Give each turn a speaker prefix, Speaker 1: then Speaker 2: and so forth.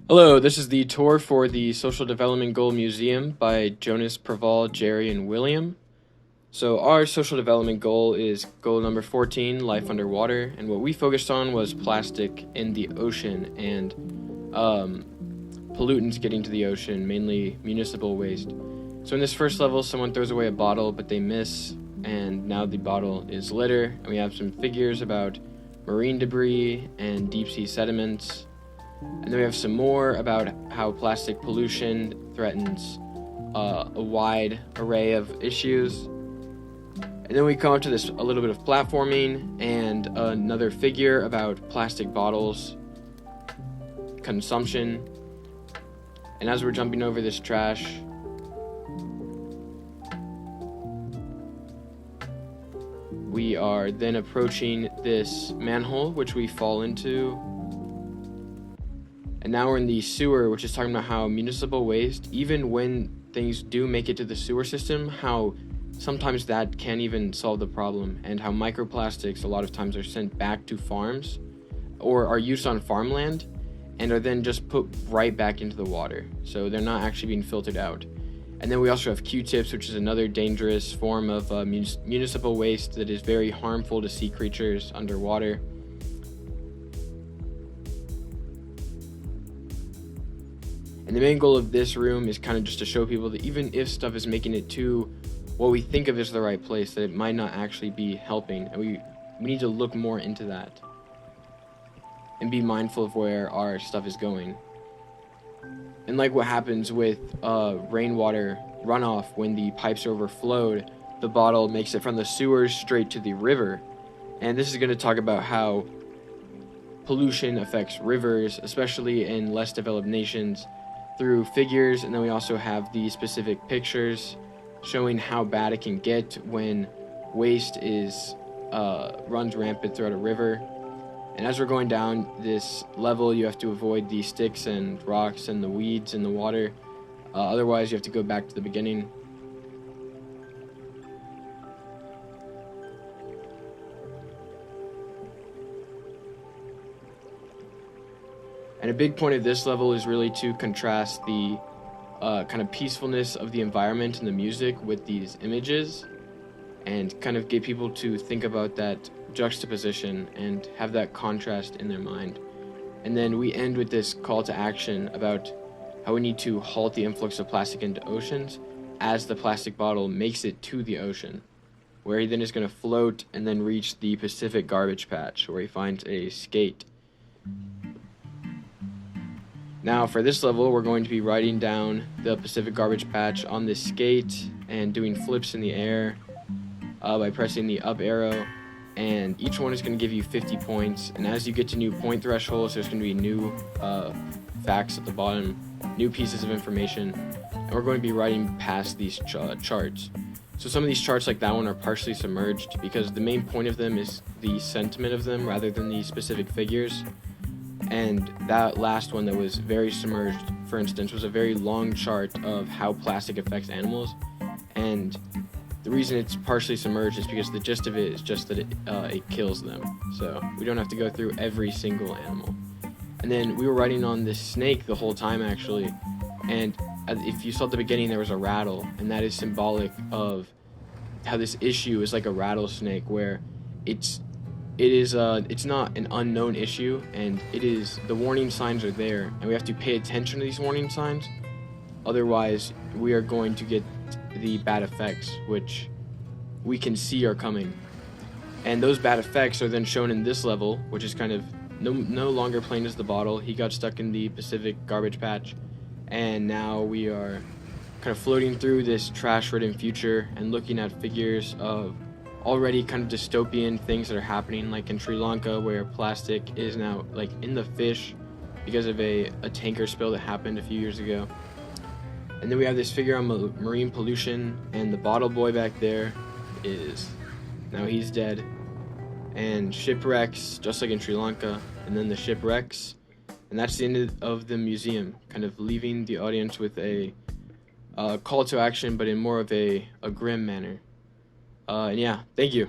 Speaker 1: Hello, this is the tour for the Social Development Goal Museum by Jonas, Praval, Jerry, and William. So our social development goal is goal number 14, life underwater, and what we focused on was plastic in the ocean and pollutants getting to the ocean, mainly municipal waste. So in this first level, someone throws away a bottle, but they miss, and now the bottle is litter, and we have some figures about marine debris and deep sea sediments. And then we have some more about how plastic pollution threatens a wide array of issues. And then we come up to this a little bit of platforming and another figure about plastic bottles consumption. And as we're jumping over this trash, we are then approaching this manhole, which we fall into. And now we're in the sewer, which is talking about how municipal waste, even when things do make it to the sewer system, how sometimes that can't even solve the problem, and how microplastics a lot of times are sent back to farms or are used on farmland and are then just put right back into the water. So they're not actually being filtered out. And then we also have Q-tips, which is another dangerous form of municipal waste that is very harmful to sea creatures underwater. And the main goal of this room is kind of just to show people that even if stuff is making it to what we think of as the right place, that it might not actually be helping. And we need to look more into that and be mindful of where our stuff is going. And like what happens with rainwater runoff, when the pipes are overflowed, the bottle makes it from the sewers straight to the river. And this is going to talk about how pollution affects rivers, especially in less developed nations, through figures. And then we also have the specific pictures showing how bad it can get when waste runs rampant throughout a river. And as we're going down this level, you have to avoid the sticks and rocks and the weeds in the water. Otherwise, you have to go back to the beginning. And a big point of this level is really to contrast the kind of peacefulness of the environment and the music with these images, and kind of get people to think about that juxtaposition and have that contrast in their mind. And then we end with this call to action about how we need to halt the influx of plastic into oceans as the plastic bottle makes it to the ocean, where he then is going to float and then reach the Pacific garbage patch, where he finds a skate. Now for this level, we're going to be riding down the Pacific garbage patch on this skate and doing flips in the air by pressing the up arrow, and each one is going to give you 50 points. And as you get to new point thresholds, there's going to be new facts at the bottom, new pieces of information, and we're going to be riding past these charts. So some of these charts, like that one, are partially submerged because the main point of them is the sentiment of them rather than the specific figures. And that last one that was very submerged, for instance, was a very long chart of how plastic affects animals. And the reason it's partially submerged is because the gist of it is just that it kills them. So we don't have to go through every single animal. And then we were riding on this snake the whole time, actually. And if you saw at the beginning, there was a rattle, and that is symbolic of how this issue is like a rattlesnake, where it's not an unknown issue, and the warning signs are there, and we have to pay attention to these warning signs. Otherwise, we are going to get the bad effects, which we can see are coming. And those bad effects are then shown in this level, which is kind of no longer plain as the bottle. He got stuck in the Pacific garbage patch, and now we are kind of floating through this trash-ridden future and looking at figures of already kind of dystopian things that are happening, like in Sri Lanka, where plastic is now like in the fish because of a tanker spill that happened a few years ago. And then we have this figure on marine pollution, and the bottle boy back there now he's dead. And shipwrecks, just like in Sri Lanka, and then the shipwrecks. And that's the end of the museum, kind of leaving the audience with a call to action, but in more of a grim manner. And yeah, thank you.